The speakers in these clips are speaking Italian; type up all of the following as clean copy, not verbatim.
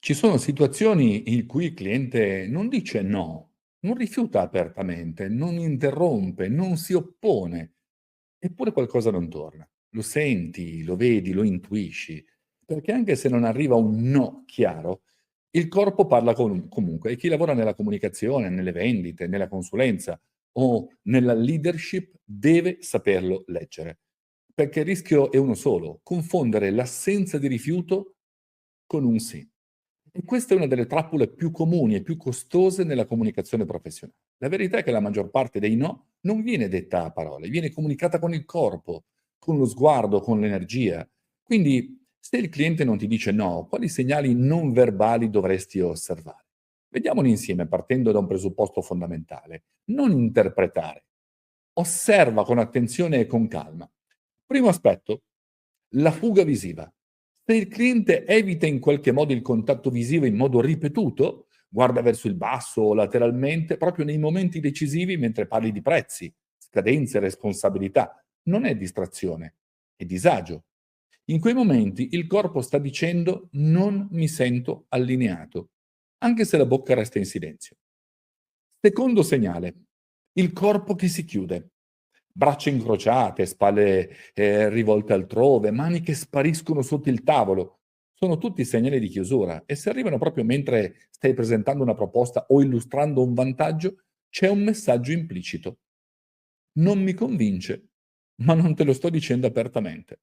Ci sono situazioni in cui il cliente non dice no, non rifiuta apertamente, non interrompe, non si oppone, eppure qualcosa non torna. Lo senti, lo vedi, lo intuisci, perché anche se non arriva un no chiaro, il corpo parla comunque e chi lavora nella comunicazione, nelle vendite, nella consulenza o nella leadership deve saperlo leggere, perché il rischio è uno solo: confondere l'assenza di rifiuto con un sì. E questa è una delle trappole più comuni e più costose nella comunicazione professionale. La verità è che la maggior parte dei no non viene detta a parole, viene comunicata con il corpo, con lo sguardo, con l'energia. Quindi, se il cliente non ti dice no, quali segnali non verbali dovresti osservare? Vediamoli insieme partendo da un presupposto fondamentale. Non interpretare. Osserva con attenzione e con calma. Primo aspetto, la fuga visiva. Se il cliente evita in qualche modo il contatto visivo in modo ripetuto, guarda verso il basso o lateralmente, proprio nei momenti decisivi mentre parli di prezzi, scadenze, responsabilità, non è distrazione, è disagio. In quei momenti il corpo sta dicendo non mi sento allineato, anche se la bocca resta in silenzio. Secondo segnale, il corpo che si chiude. Braccia incrociate, spalle, rivolte altrove, mani che spariscono sotto il tavolo. Sono tutti segnali di chiusura e se arrivano proprio mentre stai presentando una proposta o illustrando un vantaggio, c'è un messaggio implicito. Non mi convince, ma non te lo sto dicendo apertamente.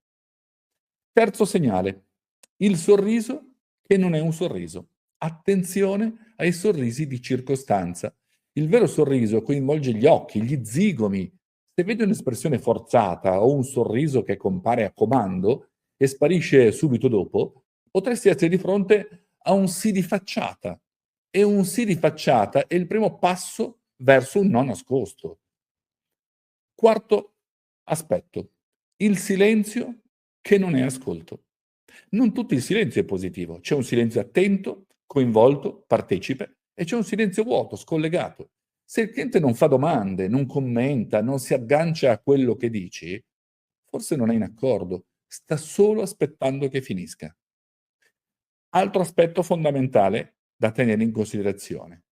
Terzo segnale, il sorriso che non è un sorriso. Attenzione ai sorrisi di circostanza. Il vero sorriso coinvolge gli occhi, gli zigomi. Se vedi un'espressione forzata o un sorriso che compare a comando e sparisce subito dopo, potresti essere di fronte a un sì di facciata. E un sì di facciata è il primo passo verso un no nascosto. Quarto aspetto, il silenzio che non è ascolto. Non tutto il silenzio è positivo, c'è un silenzio attento, coinvolto, partecipe e c'è un silenzio vuoto, scollegato. Se il cliente non fa domande, non commenta, non si aggancia a quello che dici, forse non è in accordo, sta solo aspettando che finisca. Altro aspetto fondamentale da tenere in considerazione: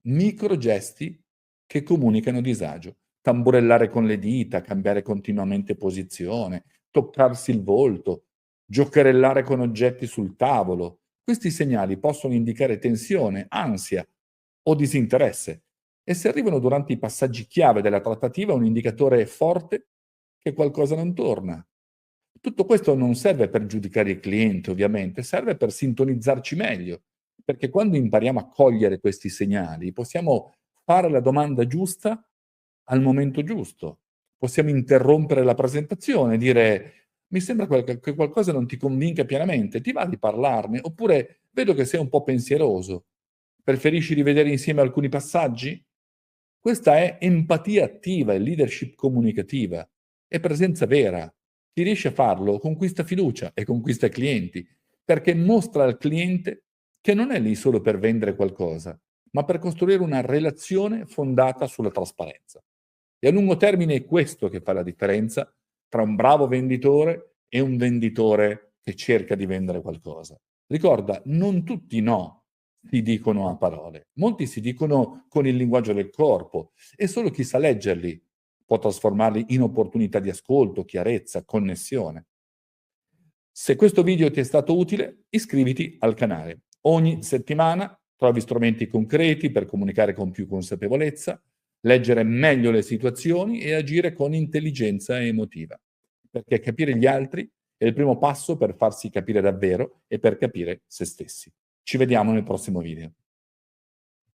microgesti che comunicano disagio. Tamburellare con le dita, cambiare continuamente posizione, toccarsi il volto, giocherellare con oggetti sul tavolo. Questi segnali possono indicare tensione, ansia o disinteresse e se arrivano durante i passaggi chiave della trattativa è un indicatore forte che qualcosa non torna. Tutto questo non serve per giudicare il cliente, ovviamente, serve per sintonizzarci meglio, perché quando impariamo a cogliere questi segnali possiamo fare la domanda giusta al momento giusto. Possiamo interrompere la presentazione e dire: "Mi sembra che qualcosa non ti convinca pienamente, ti va di parlarne?" Oppure: "Vedo che sei un po' pensieroso. Preferisci rivedere insieme alcuni passaggi?" Questa è empatia attiva, è leadership comunicativa, è presenza vera. Chi riesce a farlo conquista fiducia e conquista clienti, perché mostra al cliente che non è lì solo per vendere qualcosa, ma per costruire una relazione fondata sulla trasparenza. E a lungo termine è questo che fa la differenza tra un bravo venditore e un venditore che cerca di vendere qualcosa. Ricorda, non tutti no si dicono a parole, molti si dicono con il linguaggio del corpo e solo chi sa leggerli può trasformarli in opportunità di ascolto, chiarezza, connessione. Se questo video ti è stato utile, iscriviti al canale. Ogni settimana trovi strumenti concreti per comunicare con più consapevolezza, leggere meglio le situazioni e agire con intelligenza emotiva. Perché capire gli altri è il primo passo per farsi capire davvero e per capire se stessi. Ci vediamo nel prossimo video.